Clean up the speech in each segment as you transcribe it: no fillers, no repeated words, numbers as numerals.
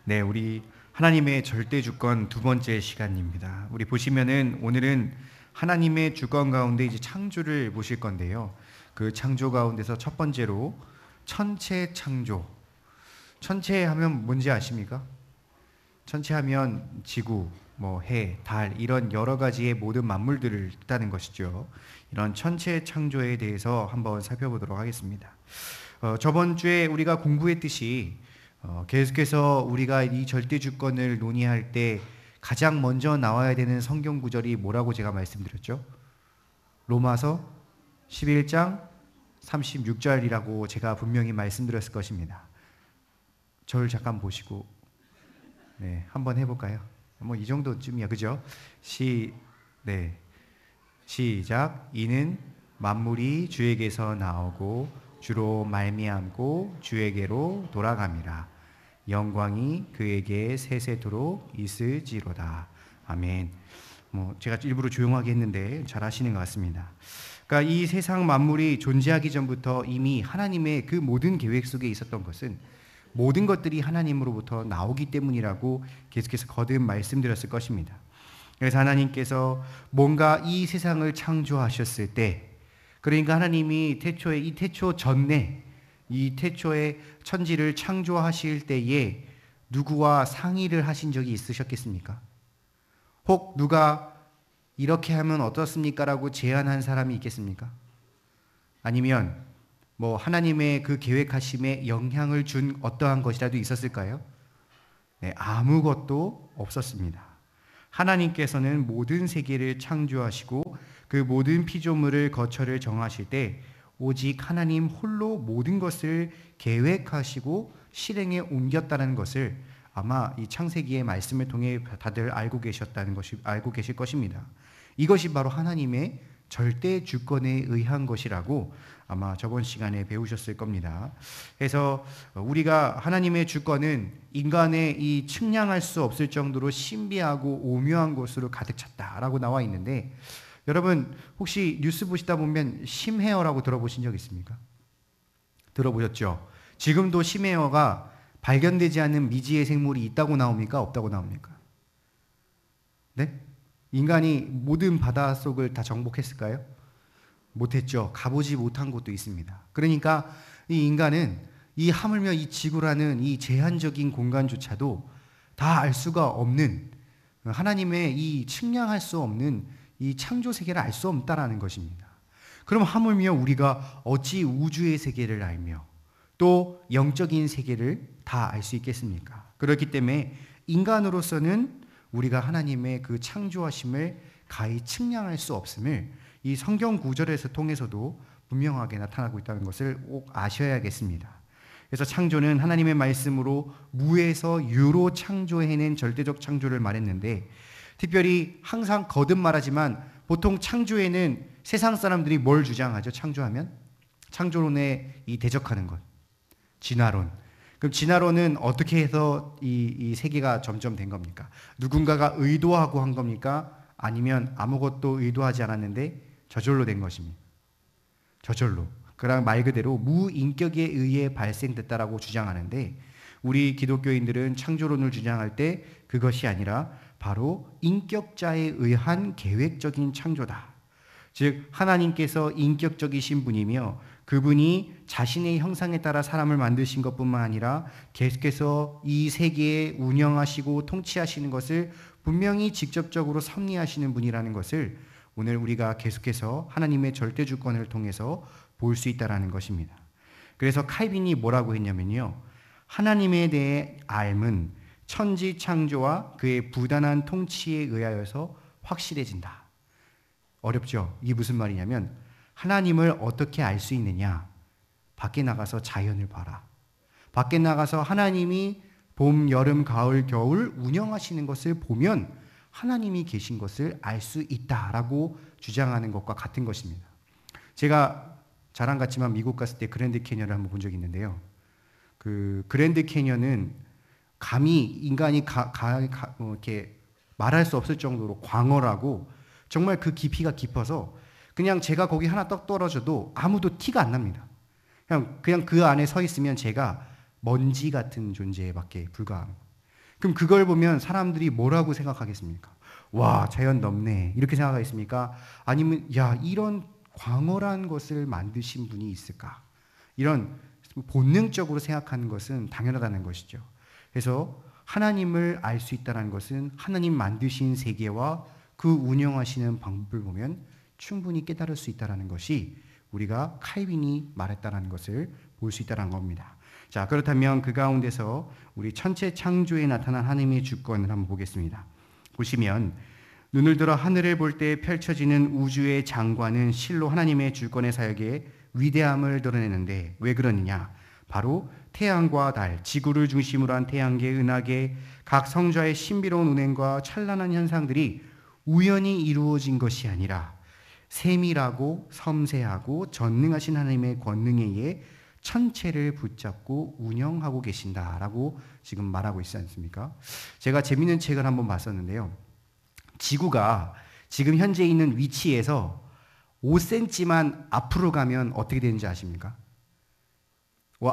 네, 우리 하나님의 절대 주권 두 번째 시간입니다. 우리 보시면은 오늘은 하나님의 주권 가운데 이제 창조를 보실 건데요. 그 창조 가운데서 첫 번째로 천체 창조. 천체 하면 뭔지 아십니까? 천체 하면 지구, 해, 달 이런 여러 가지의 모든 만물들을 뜻하는 것이죠. 이런 천체 창조에 대해서 한번 살펴보도록 하겠습니다. 저번 주에 우리가 공부했듯이 계속해서 우리가 이 절대 주권을 논의할 때 가장 먼저 나와야 되는 성경 구절이 뭐라고 제가 말씀드렸죠? 로마서 11장 36절이라고 제가 분명히 말씀드렸을 것입니다. 저를 잠깐 보시고 한번 해볼까요? 이 정도쯤이야, 그죠? 시작. 이는 만물이 주에게서 나오고 주로 말미암고 주에게로 돌아갑니다. 영광이 그에게 세세토록 있을지로다. 아멘. 제가 일부러 조용하게 했는데 잘 하시는 것 같습니다. 그러니까 이 세상 만물이 존재하기 전부터 이미 하나님의 그 모든 계획 속에 있었던 것은 모든 것들이 하나님으로부터 나오기 때문이라고 계속해서 거듭 말씀드렸을 것입니다. 그래서 하나님께서 뭔가 이 세상을 창조하셨을 때, 그러니까 하나님이 태초에 이 태초 전에 이 태초의 천지를 창조하실 때에 누구와 상의를 하신 적이 있으셨겠습니까? 혹 누가 이렇게 하면 어떻습니까? 라고 제안한 사람이 있겠습니까? 아니면 하나님의 그 계획하심에 영향을 준 어떠한 것이라도 있었을까요? 아무것도 없었습니다. 하나님께서는 모든 세계를 창조하시고 그 모든 피조물을 거처를 정하실 때 오직 하나님 홀로 모든 것을 계획하시고 실행에 옮겼다는 것을 아마 이 창세기의 말씀을 통해 다들 알고 계실 것입니다. 이것이 바로 하나님의 절대 주권에 의한 것이라고 아마 저번 시간에 배우셨을 겁니다. 그래서 우리가 하나님의 주권은 인간의 이 측량할 수 없을 정도로 신비하고 오묘한 것으로 가득 찼다라고 나와 있는데, 여러분 혹시 뉴스 보시다 보면 심해어라고 들어보신 적 있습니까? 들어보셨죠? 지금도 심해어가 발견되지 않은 미지의 생물이 있다고 나옵니까? 없다고 나옵니까? 네? 인간이 모든 바닷속을 다 정복했을까요? 못했죠. 가보지 못한 곳도 있습니다. 그러니까 이 인간은 이 하물며 이 지구라는 이 제한적인 공간조차도 다 알 수가 없는, 하나님의 이 측량할 수 없는 이 창조 세계를 알 수 없다라는 것입니다. 그럼 하물며 우리가 어찌 우주의 세계를 알며 또 영적인 세계를 다 알 수 있겠습니까? 그렇기 때문에 인간으로서는 우리가 하나님의 그 창조하심을 가히 측량할 수 없음을 이 성경 구절에서 통해서도 분명하게 나타나고 있다는 것을 꼭 아셔야겠습니다. 그래서 창조는 하나님의 말씀으로 무에서 유로 창조해낸 절대적 창조를 말했는데, 특별히 항상 거듭 말하지만 보통 창조에는 세상 사람들이 뭘 주장하죠? 창조하면? 창조론에 이 대적하는 것. 진화론. 그럼 진화론은 어떻게 해서 이 세계가 점점 된 겁니까? 누군가가 의도하고 한 겁니까? 아니면 아무것도 의도하지 않았는데 저절로 된 것입니다. 저절로. 그랑 말 그대로 무인격에 의해 발생됐다라고 주장하는데, 우리 기독교인들은 창조론을 주장할 때 그것이 아니라 바로 인격자에 의한 계획적인 창조다. 즉 하나님께서 인격적이신 분이며 그분이 자신의 형상에 따라 사람을 만드신 것뿐만 아니라 계속해서 이 세계에 운영하시고 통치하시는 것을 분명히 직접적으로 섭리하시는 분이라는 것을 오늘 우리가 계속해서 하나님의 절대 주권을 통해서 볼 수 있다는 것입니다. 그래서 칼빈이 뭐라고 했냐면요, 하나님에 대해 알면 천지 창조와 그의 부단한 통치에 의하여서 확실해진다. 어렵죠? 이게 무슨 말이냐면, 하나님을 어떻게 알 수 있느냐? 밖에 나가서 자연을 봐라. 밖에 나가서 하나님이 봄, 여름, 가을, 겨울 운영하시는 것을 보면 하나님이 계신 것을 알 수 있다라고 주장하는 것과 같은 것입니다. 제가 자랑 같지만 미국 갔을 때 그랜드 캐니언을 한번 본 적이 있는데요. 그 그랜드 캐니언은 감히 인간이 이렇게 말할 수 없을 정도로 광활하고 정말 그 깊이가 깊어서 그냥 제가 거기 하나 떡 떨어져도 아무도 티가 안 납니다. 그냥 그 안에 서 있으면 제가 먼지 같은 존재밖에 불과합니다. 그럼 그걸 보면 사람들이 뭐라고 생각하겠습니까? 와, 자연 넓네. 이렇게 생각하겠습니까? 아니면 야, 이런 광활한 것을 만드신 분이 있을까? 이런 본능적으로 생각하는 것은 당연하다는 것이죠. 그래서 하나님을 알 수 있다는 것은 하나님 만드신 세계와 그 운영하시는 방법을 보면 충분히 깨달을 수 있다는 것이 우리가 칼빈이 말했다는 것을 볼 수 있다는 겁니다. 자, 그렇다면 그 가운데서 우리 천체 창조에 나타난 하나님의 주권을 한번 보겠습니다. 보시면 눈을 들어 하늘을 볼 때 펼쳐지는 우주의 장관은 실로 하나님의 주권의 사역에 위대함을 드러내는데 왜 그러느냐? 바로 태양과 달, 지구를 중심으로 한 태양계, 은하계, 각 성자의 신비로운 운행과 찬란한 현상들이 우연히 이루어진 것이 아니라 세밀하고 섬세하고 전능하신 하나님의 권능에 의해 천체를 붙잡고 운영하고 계신다라고 지금 말하고 있지 않습니까? 제가 재밌는 책을 한번 봤었는데요. 지구가 지금 현재 있는 위치에서 5cm만 앞으로 가면 어떻게 되는지 아십니까?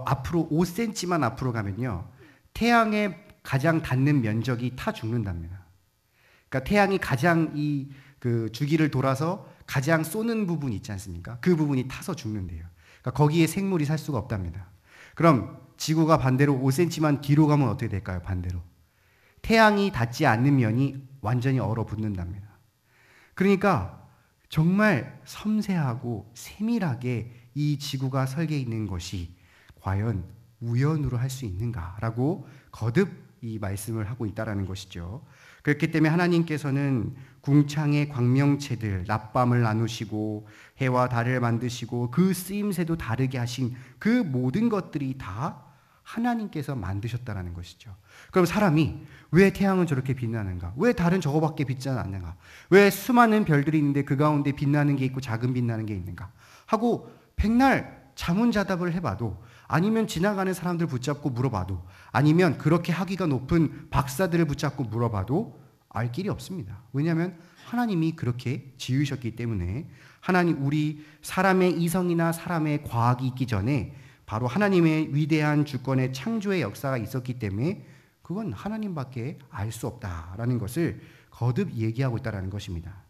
앞으로 5cm만 앞으로 가면요, 태양에 가장 닿는 면적이 타 죽는답니다. 그러니까 태양이 가장 그 주기를 돌아서 가장 쏘는 부분이 있지 않습니까? 그 부분이 타서 죽는데요. 그러니까 거기에 생물이 살 수가 없답니다. 그럼 지구가 반대로 5cm만 뒤로 가면 어떻게 될까요? 반대로 태양이 닿지 않는 면이 완전히 얼어붙는답니다. 그러니까 정말 섬세하고 세밀하게 이 지구가 설계 있는 것이 과연 우연으로 할 수 있는가라고 거듭 이 말씀을 하고 있다라는 것이죠. 그렇기 때문에 하나님께서는 궁창의 광명체들, 낮밤을 나누시고 해와 달을 만드시고 그 쓰임새도 다르게 하신 그 모든 것들이 다 하나님께서 만드셨다라는 것이죠. 그럼 사람이 왜 태양은 저렇게 빛나는가? 왜 달은 저거밖에 빛나지 않는가? 왜 수많은 별들이 있는데 그 가운데 빛나는 게 있고 작은 빛나는 게 있는가? 하고 백날 자문자답을 해봐도, 아니면 지나가는 사람들 붙잡고 물어봐도, 아니면 그렇게 학위가 높은 박사들을 붙잡고 물어봐도 알 길이 없습니다. 왜냐하면 하나님이 그렇게 지으셨기 때문에, 하나님, 우리 사람의 이성이나 사람의 과학이 있기 전에 바로 하나님의 위대한 주권의 창조의 역사가 있었기 때문에 그건 하나님밖에 알 수 없다라는 것을 거듭 얘기하고 있다는 것입니다.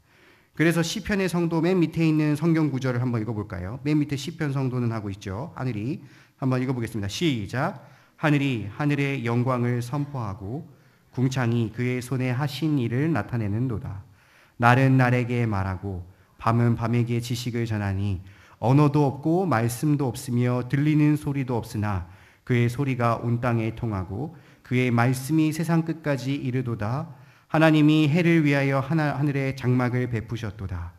그래서 시편의 성도 맨 밑에 있는 성경 구절을 한번 읽어볼까요? 맨 밑에 시편 성도는 하고 있죠. 하늘이. 한번 읽어보겠습니다. 시작. 하늘이 하늘의 영광을 선포하고 궁창이 그의 손에 하신 일을 나타내는도다. 날은 날에게 말하고 밤은 밤에게 지식을 전하니 언어도 없고 말씀도 없으며 들리는 소리도 없으나 그의 소리가 온 땅에 통하고 그의 말씀이 세상 끝까지 이르도다. 하나님이 해를 위하여 하늘에 장막을 베푸셨도다.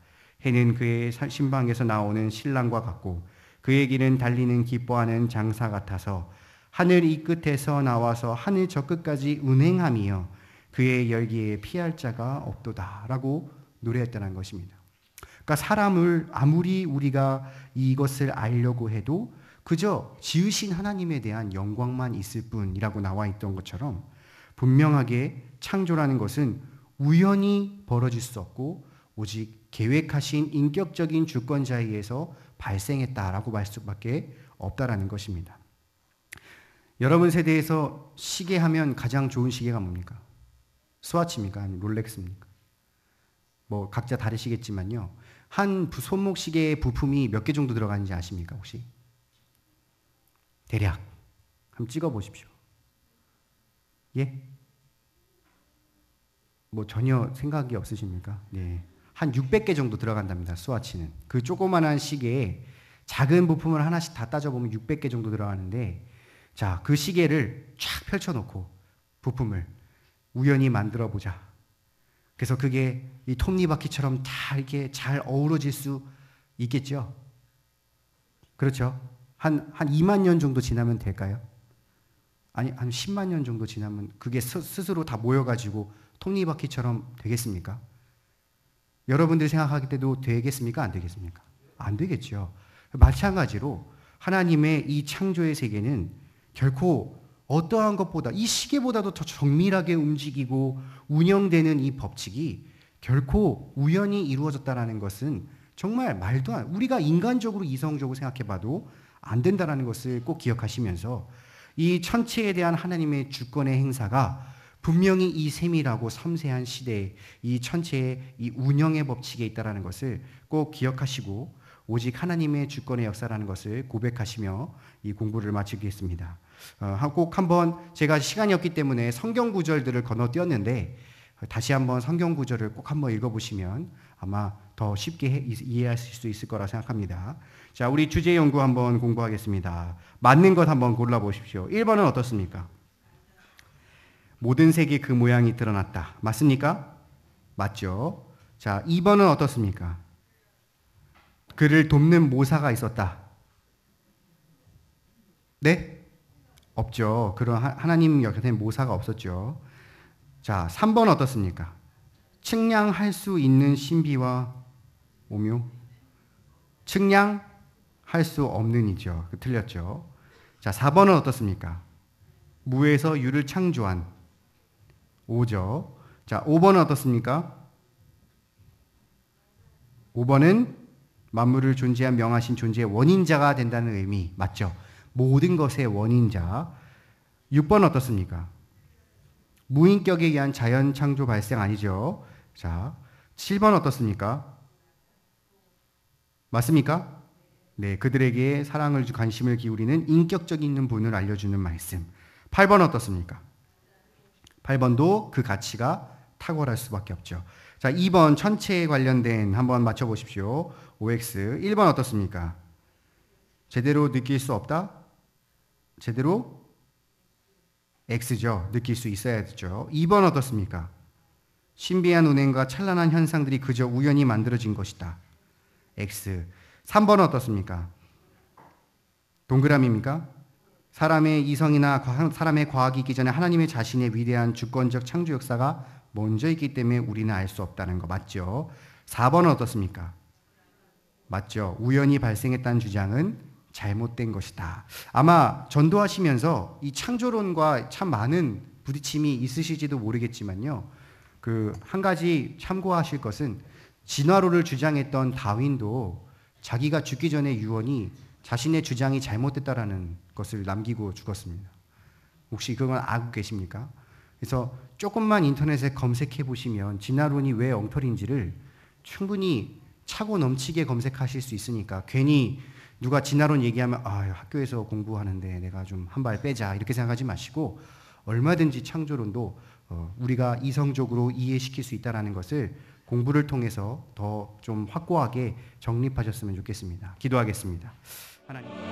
해는 그의 신방에서 나오는 신랑과 같고 그의 길은 달리는 기뻐하는 장사 같아서 하늘 이 끝에서 나와서 하늘 저 끝까지 운행하며 그의 열기에 피할 자가 없도다 라고 노래했다는 것입니다. 그러니까 사람을 아무리 우리가 이것을 알려고 해도 그저 지으신 하나님에 대한 영광만 있을 뿐이라고 나와 있던 것처럼, 분명하게 창조라는 것은 우연히 벌어질 수 없고 오직 계획하신 인격적인 주권자에 의해서 발생했다라고 말 수밖에 없다라는 것입니다. 여러분 세대에서 시계 하면 가장 좋은 시계가 뭡니까? 스와치입니까? 아니면 롤렉스입니까? 뭐 각자 다르시겠지만요. 한 손목 시계의 부품이 몇 개 정도 들어가는지 아십니까? 혹시? 대략 한번 찍어 보십시오. 예? 뭐 전혀 생각이 없으십니까? 네. 한 600개 정도 들어간답니다. 스와치는. 그 조그만한 시계에 작은 부품을 하나씩 다 따져보면 600개 정도 들어가는데, 자, 그 시계를 쫙 펼쳐놓고 부품을 우연히 만들어 보자. 그래서 그게 이 톱니바퀴처럼 다 이렇게 잘 어우러질 수 있겠죠? 그렇죠? 한 2만 년 정도 지나면 될까요? 아니, 한 10만 년 정도 지나면 그게 스스로 다 모여가지고 톱니바퀴처럼 되겠습니까? 여러분들이 생각하기 때도 되겠습니까? 안 되겠습니까? 안 되겠죠. 마찬가지로 하나님의 이 창조의 세계는 결코 어떠한 것보다, 이 시계보다도 더 정밀하게 움직이고 운영되는 이 법칙이 결코 우연히 이루어졌다는 것은 정말 말도 안, 우리가 인간적으로 이성적으로 생각해봐도 안 된다는 것을 꼭 기억하시면서, 이 천체에 대한 하나님의 주권의 행사가 분명히 이 세밀하고 섬세한 시대에 이 천체의 이 운영의 법칙에 있다라는 것을 꼭 기억하시고 오직 하나님의 주권의 역사라는 것을 고백하시며 이 공부를 마치겠습니다. 꼭 한번 제가 시간이 없기 때문에 성경 구절들을 건너뛰었는데 다시 한번 성경 구절을 꼭 한번 읽어보시면 아마 더 쉽게 이해하실 수 있을 거라 생각합니다. 자, 우리 주제 연구 한번 공부하겠습니다. 맞는 것 한번 골라보십시오. 1번은 어떻습니까? 모든 색이 그 모양이 드러났다. 맞습니까? 맞죠? 자, 2번은 어떻습니까? 그를 돕는 모사가 있었다. 네? 없죠. 그런 하나님 역사된 모사가 없었죠. 자, 3번 어떻습니까? 측량할 수 있는 신비와 오묘. 측량할 수 없는 이죠. 틀렸죠. 자, 4번은 어떻습니까? 무에서 유를 창조한 오죠. 자, 5번은 어떻습니까? 5번은 만물을 존재한 명하신 존재의 원인자가 된다는 의미 맞죠? 모든 것의 원인자. 6번 어떻습니까? 무인격에 의한 자연 창조 발생 아니죠? 자, 7번 어떻습니까? 맞습니까? 네, 그들에게 사랑을 관심을 기울이는 인격적인 분을 알려주는 말씀. 8번 어떻습니까? 8번도 그 가치가 탁월할 수밖에 없죠. 자, 2번 천체에 관련된 한번 맞춰보십시오. OX. 1번 어떻습니까? 제대로 느낄 수 없다? 제대로 X죠. 느낄 수 있어야죠. 2번 어떻습니까? 신비한 운행과 찬란한 현상들이 그저 우연히 만들어진 것이다. X. 3번 어떻습니까? 동그라미입니까? 사람의 이성이나 사람의 과학이 있기 전에 하나님의 자신의 위대한 주권적 창조 역사가 먼저 있기 때문에 우리는 알 수 없다는 거 맞죠? 4번은 어떻습니까? 맞죠? 우연히 발생했다는 주장은 잘못된 것이다. 아마 전도하시면서 이 창조론과 참 많은 부딪힘이 있으실지도 모르겠지만요. 그 한 가지 참고하실 것은 진화론을 주장했던 다윈도 자기가 죽기 전에 유언이 자신의 주장이 잘못됐다라는 것을 남기고 죽었습니다. 혹시 그건 알고 계십니까? 그래서 조금만 인터넷에 검색해 보시면 진화론이 왜 엉터리인지를 충분히 차고 넘치게 검색하실 수 있으니까 괜히 누가 진화론 얘기하면 학교에서 공부하는데 내가 좀 한 발 빼자 이렇게 생각하지 마시고 얼마든지 창조론도 우리가 이성적으로 이해시킬 수 있다는 것을 공부를 통해서 더 좀 확고하게 정립하셨으면 좋겠습니다. 기도하겠습니다. 하나님.